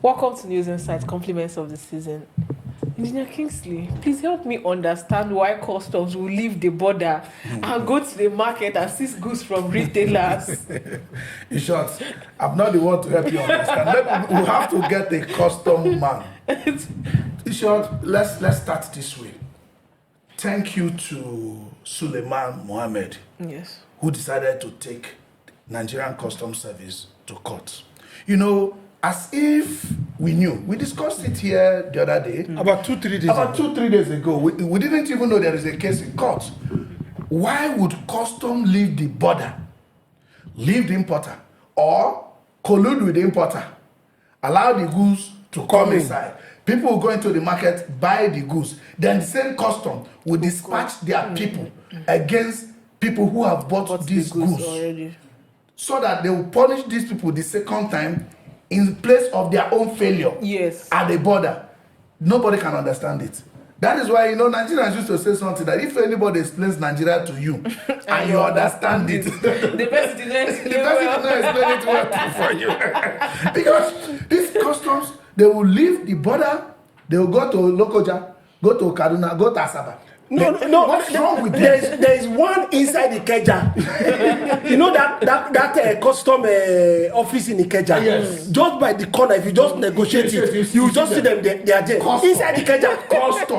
Welcome to News Insight, compliments of the season. Engineer Kingsley, please help me understand why customs will leave the border and go to the market and seize goods from retailers. In short, I'm not the one to help you understand. We have to get a custom man. In short, let's start this way. Thank you to Suleiman Mohammed, Yes. who decided to take Nigerian Customs Service to court. You know, as if we knew. We discussed it here the other day. About 2-3 days About ago. 2-3 days ago. We didn't even know there is a case in court. Why would custom leave the border, leave the importer, or collude with the importer, allow the goods to come inside? People will go into the market, buy the goods. Then the same custom will dispatch their people against people who have bought these goods already. So that they will punish these people the second time in place of their own failure. Yes. At the border. Nobody can understand it. That is why, Nigerians used to say something that if anybody explains Nigeria to you and you understand it, the person did not explain it well for you. Because these customs, they will leave the border, they will go to Lokoja, go to Kaduna, go to Asaba. No. What's wrong with them? There is one inside Ikeja. You know that custom office in Ikeja? Yes. Just by the corner, if you just negotiate it, you just see them, they are there. Custom. Inside Ikeja. Custom.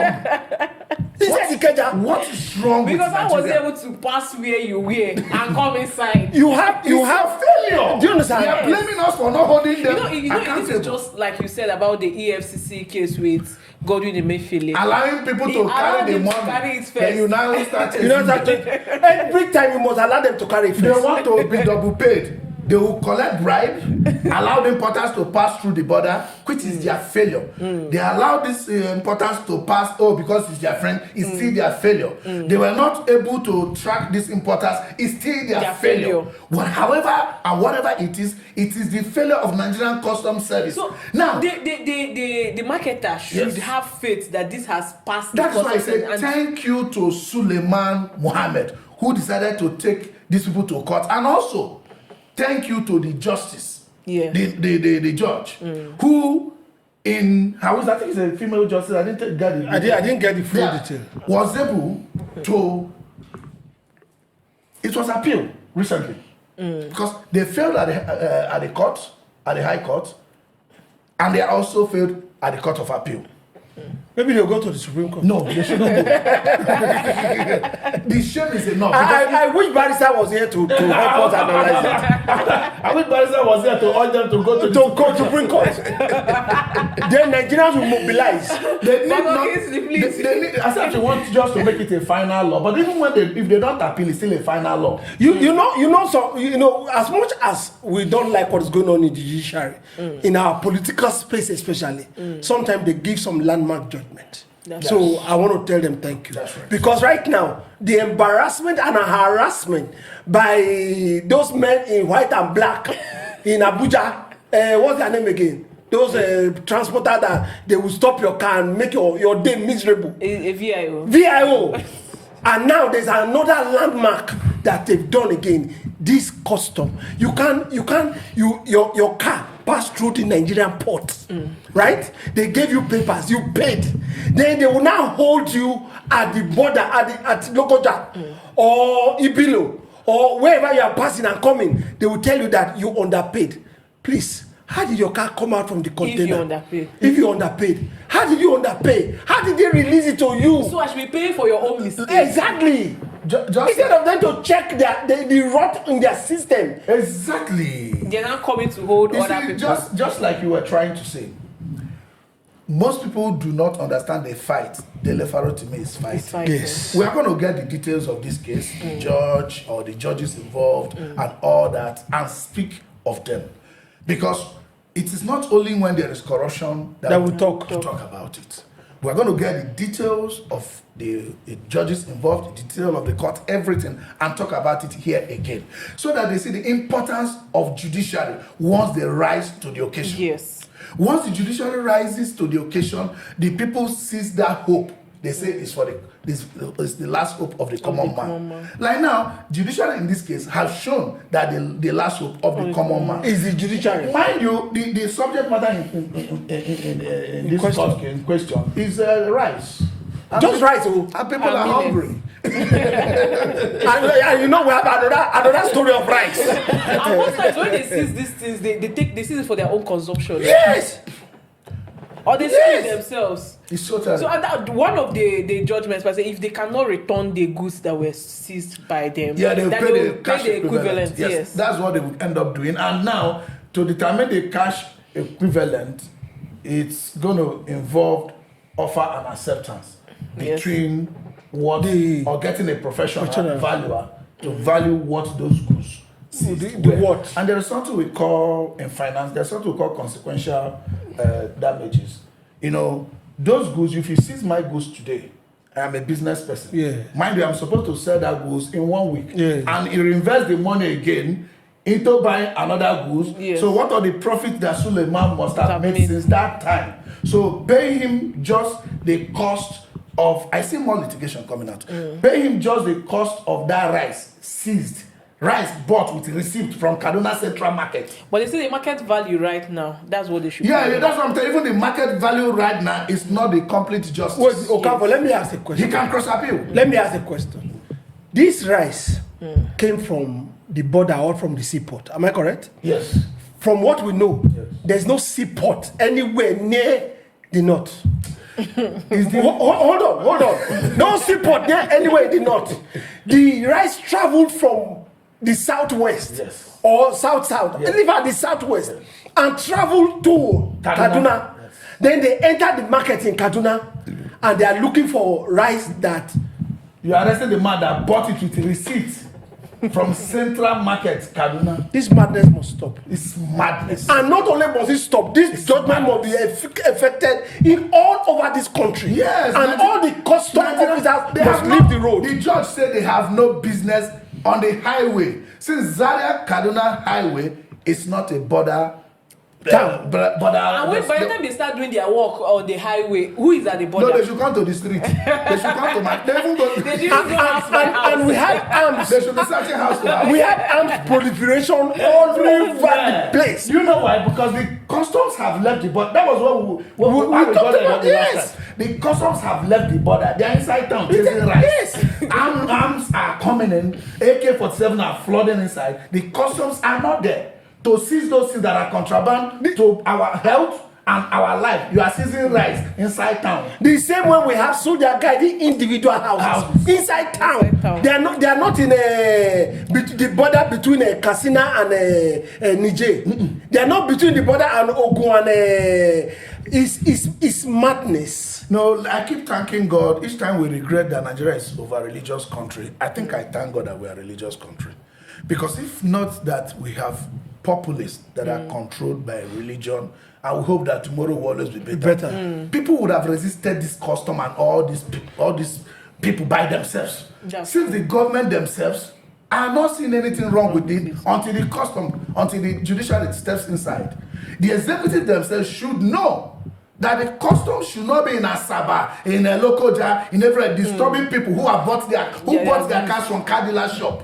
Inside Ikeja. What is wrong with because I was Nigeria? able to pass where you were and come inside. You have failure. Do you understand? They are blaming us for not holding them You know, this accountable. is just like you said about the EFCC case with Godwin Emefiele. Allowing people to carry the money. Carry it first. Then you now start You know that every time you must allow them to carry they face. want to be double paid. They will collect bribe, allow the importers to pass through the border, which is their failure. They allow these importers to pass, because it's their friend, it's still their failure. They were not able to track these importers, it's still their failure. Well, however, and whatever it is the failure of Nigerian Customs Service. So now, the marketer should Yes. have faith that this has passed. that's the why I customs said and thank you to Suleiman Mohammed, who decided to take these people to court, and also thank you to the justice, Yeah. the judge, who I think it's a female justice. I didn't get it. I didn't get the full detail. Was able to. It was appealed recently because they failed at the court, at the High Court, and they also failed at the Court of Appeal. Maybe they'll go to the Supreme Court. No, they shouldn't go. The shame is enough. I wish Barrister was here to help us analyze it. I wish Barrister was there to urge them to go to the Supreme Court. Then Nigerians will mobilize. They need But not, okay, please. they need, I said you want just to make it a final law, but even when if they don't appeal, it's still a final law. You know, as much as we don't like what is going on in the judiciary, in our political space especially, sometimes they give some landmark judgment. So I want to tell them thank you. That's right. Because right now, the embarrassment and harassment by those men in white and black in Abuja, what's their name again? Those transporters that they will stop your car and make your day miserable. a VIO. VIO. And now there's another landmark that they've done again. This custom. Your car passed through the Nigerian port, right? They gave you papers, you paid. Then they will now hold you at the border, at Lokoja or Ibilo or wherever you are passing and coming. They will tell you that you underpaid. Please. How did your car come out from the container? If you underpaid. How did you underpay? How did they release it to you? So I should be paying for your own mistake. Exactly. Instead of them to check the rot in their system. Exactly. They're not coming to hold You other see, people. just like you were trying to say, most people do not understand the fight the Lefarotime is fighting. Yes. We are going to get the details of this case, the judge or the judges involved, and all that, and speak of them. Because it is not only when there is corruption that we talk about it. We are going to get the details of the judges involved, the detail of the court, everything, and talk about it here again. So that they see the importance of judiciary once they rise to the occasion. Yes. Once the judiciary rises to the occasion, the people seize that hope They say it's for it's the last hope of the common man. Like now, judiciary in this case has shown that the last hope of the common man is the judiciary. Mind you, the subject matter in this question is rice. Just rice, and people are hungry. and you know we have another story of rice. And most times when they seize these things, they seize it for their own consumption. Yes. Or they seize it themselves. It's totally. So one of the judgments was if they cannot return the goods that were seized by them, they will pay the cash equivalent. Yes, that's what they will end up doing. And now, to determine the cash equivalent, it's going to involve offer and acceptance between or getting a professional valuer to value what those goods. The what? And there is something we call in finance. There's something we call consequential damages. You know, those goods. If you seize my goods today, I am a business person. Yeah. Mind you, I'm supposed to sell that goods in 1 week. Yeah. And you reinvest the money again into buying another goods. Yes. So what are the profits that Suleiman must have made since that time? So pay him just the cost of. I see more litigation coming out. Pay him just the cost of that rice seized. Rice bought with receipt from Kaduna Central Market. But they say the market value right now, that's what they should Yeah, that's what I'm telling you. Even the market value right now is not the complete justice. Wait, Okafor, let me ask a question. He can cross appeal. Let me ask a question. This rice came from the border or from the seaport. Am I correct? Yes. From what we know, there's no seaport anywhere near the north. Hold on. No seaport near anywhere in the north. The rice traveled from the southwest or south, live at the southwest and traveled to Kaduna. Then they entered the market in Kaduna and they are looking for rice that. You arrested the man that bought it with receipt from Central Market, Kaduna. This madness must stop. It's madness. And not only must it stop, this judgment must be affected in all over this country. Yes. And all the custom officers must leave the road. The judge said they have no business on the highway. Since Zaria Kaduna Highway is not a border town. And by the time they start doing their work on the highway, who is at the border? No, they should come to the street. They should come to my. They even go. And we have arms. They should be searching house to house. We have arms proliferation all over the place. You know why? Because the customs have left the border. That was what we talked about. Yes. The customs have left the border. They are inside town chasing rice. Yes. Arms are coming in. AK-47 are flooding inside. The customs are not there to seize those things that are contraband to our health and our life. You are seizing rice inside town. The same way we have soldier guiding individual houses inside town. They are not in the border between Katsina and Niger. They are not between the border and Ogun and it's madness. No, I keep thanking God. Each time we regret that Nigeria is over religious country, I think I thank God that we are a religious country. Because if not that we have populists that are controlled by religion, I will hope that tomorrow will always be better. People would have resisted this custom and all these people by themselves. Since the government themselves are not seeing anything wrong with it until the judiciary steps inside. The executive themselves should know that the customs should not be in Asaba, in a local jar, in every disturbing people who have bought their cars from car dealer shop.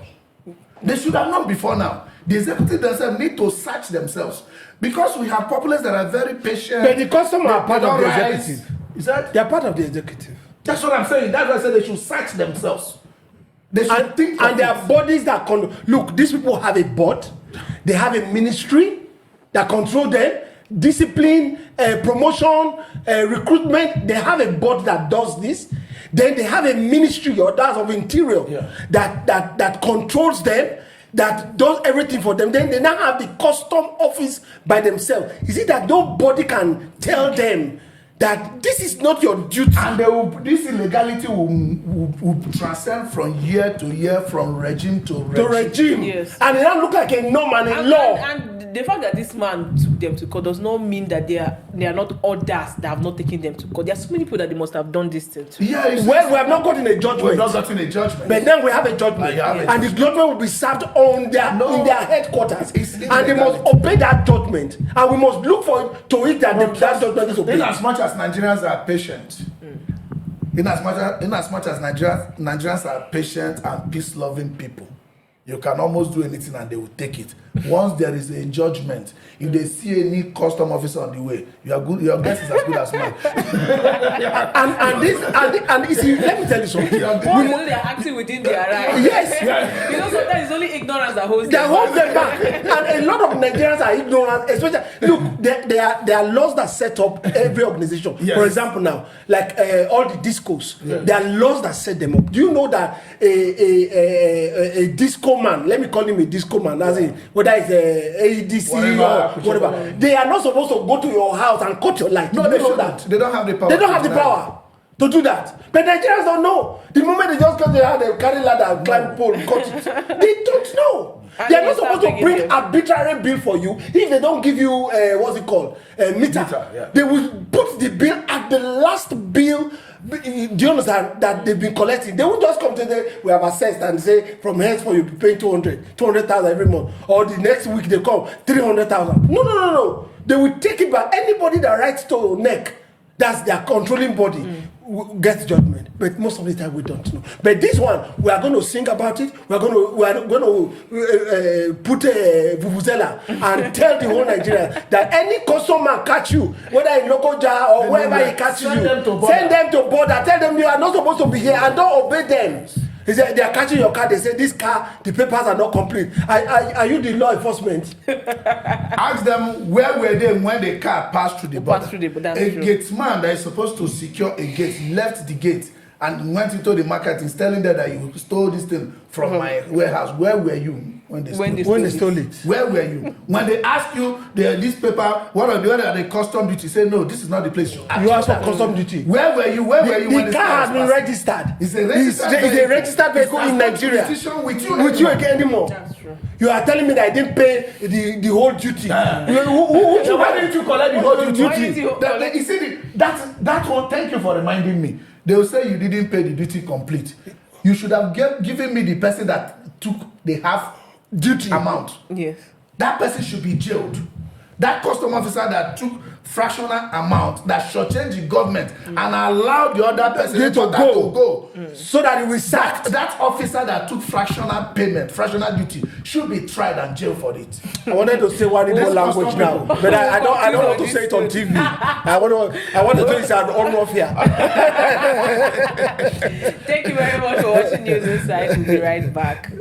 They should have known before now. The executive themselves need to search themselves because we have populace that are very patient. But the customer are part of the executive. Is that? They are part of the executive. That's what I'm saying. That's why I said they should search themselves. They should think. And there are bodies that look. These people have a board. They have a ministry that control them. Discipline, promotion, recruitment. They have a board that does this. Then they have a ministry or that of interior that controls them, that does everything for them. Then they now have the custom office by themselves. Is it that nobody can tell them that this is not your duty? And this illegality will transcend from year to year, from regime to regime. Yes. And it don't look like a norm and a law. And the fact that this man took them to court does not mean that they are not others that have not taken them to court. There are so many people that they must have done this thing to. Yeah, well, we have not gotten a judgment. We have not gotten a judgment. But then we have a judgment. And the judgment will be served in their headquarters. And they must obey that judgment. And we must look to it that that judgment is obeyed. In as much as Nigerians are patient, in as much as Nigerians are patient and peace-loving people, you can almost do anything and they will take it. Once there is a judgment, if they see any custom officer on the way, your guess is as good as mine. and you see, let me tell you something. They are acting within their right. Yes. You know, sometimes it's only ignorance that holds That them holds them back. And a lot of Nigerians are ignorant, especially, look, there are laws that set up every organization. Yes. For example now, like all the discos, there are laws that set them up. Do you know that a disco man, let me call him a disco man, as in, whether it's a ADC or whatever, they are not supposed to go to your house and cut your light. No, they know don't. that. They don't have the power. They don't have the power to do that. But Nigerians don't know. The moment they just cut their hand, they carry ladder and climb pole, cut it. They don't know. And They are not supposed to bring them. arbitrary bill for you if they don't give you what's it called, meter. Yeah. They will put the bill at the last bill. Do you understand that they've been collecting? They won't just come to say we have assessed and say from henceforth you'll be paying 200,000 every month, or the next week they come 300,000. No. They will take it back. Anybody that writes to neck, that's their controlling body. Gets judgment, but most of the time we don't know. But this one, we are going to sing about it. We are going to put a vuvuzela and tell the whole Nigeria that any customer catch you, whether in local jar or wherever he catches you, send them to border. Tell them you are not supposed to be here and don't obey them. He said they are catching your car. They say this car, the papers are not complete. Are you the law enforcement? Ask them where were they when the car passed through the border. A gate man that is supposed to secure a gate left the gate and went into the market and telling them that you stole this thing from my warehouse. Where were you when they stole it? Where were you? When they ask you this paper, what are the custom duty? Say no, this is not the place you ask for custom duty. Where were you? Where were you when the car has been registered? It's a registered vehicle in Nigeria. With you again anymore. That's true. You are telling me that I didn't pay the whole duty. Why didn't you collect the whole duty? You see, that one, thank you for reminding me. They will say you didn't pay the duty complete. You should have given me the person that took the half duty amount. Yes. That person should be jailed. That custom officer that took fractional amount that shortchanged the government and allowed the other person to go. So that it will sacked. That officer that took fractional payment, fractional duty, should be tried and jailed for it. I wanted to say one Igbo language now, but I don't want to say it on TV. I want to say it's an honor here. Thank you very much for watching News Insight. We'll be right back.